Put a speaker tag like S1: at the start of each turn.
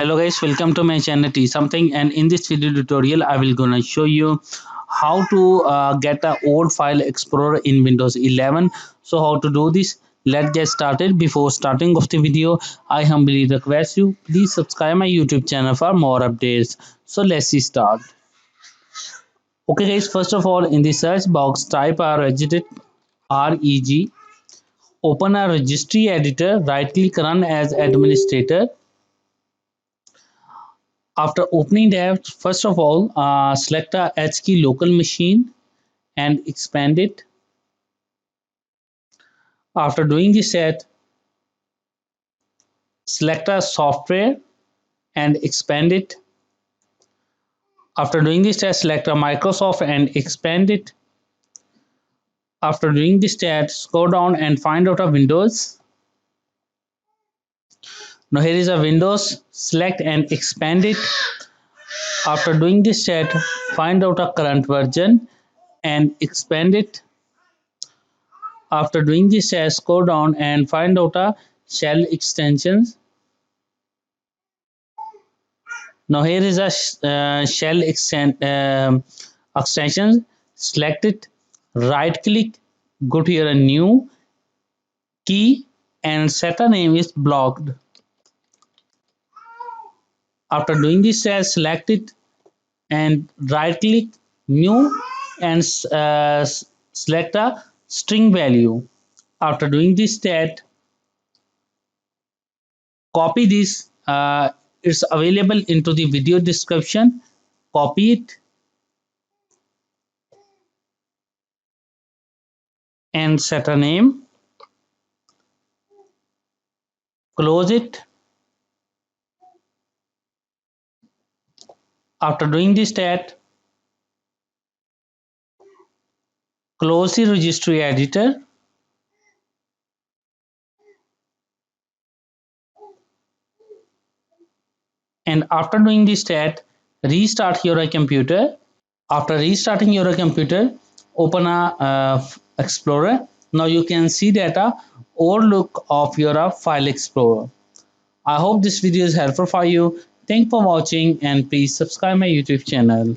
S1: Hello guys, welcome to my channel T something, and in this video tutorial I will gonna show you how to get a old file explorer in Windows 11. So how to do this? Let's get started. Before starting of the video, I humbly request you please subscribe my YouTube channel for more updates. So let's start. Okay guys, first of all in the search box type reg, open a registry editor, right click run as administrator. After opening that, first of all, select a HKey local machine and expand it. After doing this set, select a software and expand it. After doing this test, select a Microsoft and expand it. After doing this test, go down and find out a Windows. Now here is a Windows, select and expand it. After doing this set, find out a current version and expand it. After doing this test, go down and find out a shell extensions. Now here is a shell extension. Select it, right click, go to your new key and set a name is blocked. After doing this test, select it and right click, new, and select a string value. After doing this test, copy this. It's available into the video description. Copy it and set a name. Close it. After doing this test, close the registry editor. And after doing this test, restart your computer. After restarting your computer, open a Explorer. Now you can see that old look of your file explorer. I hope this video is helpful for you. Thanks for watching and please subscribe my YouTube channel.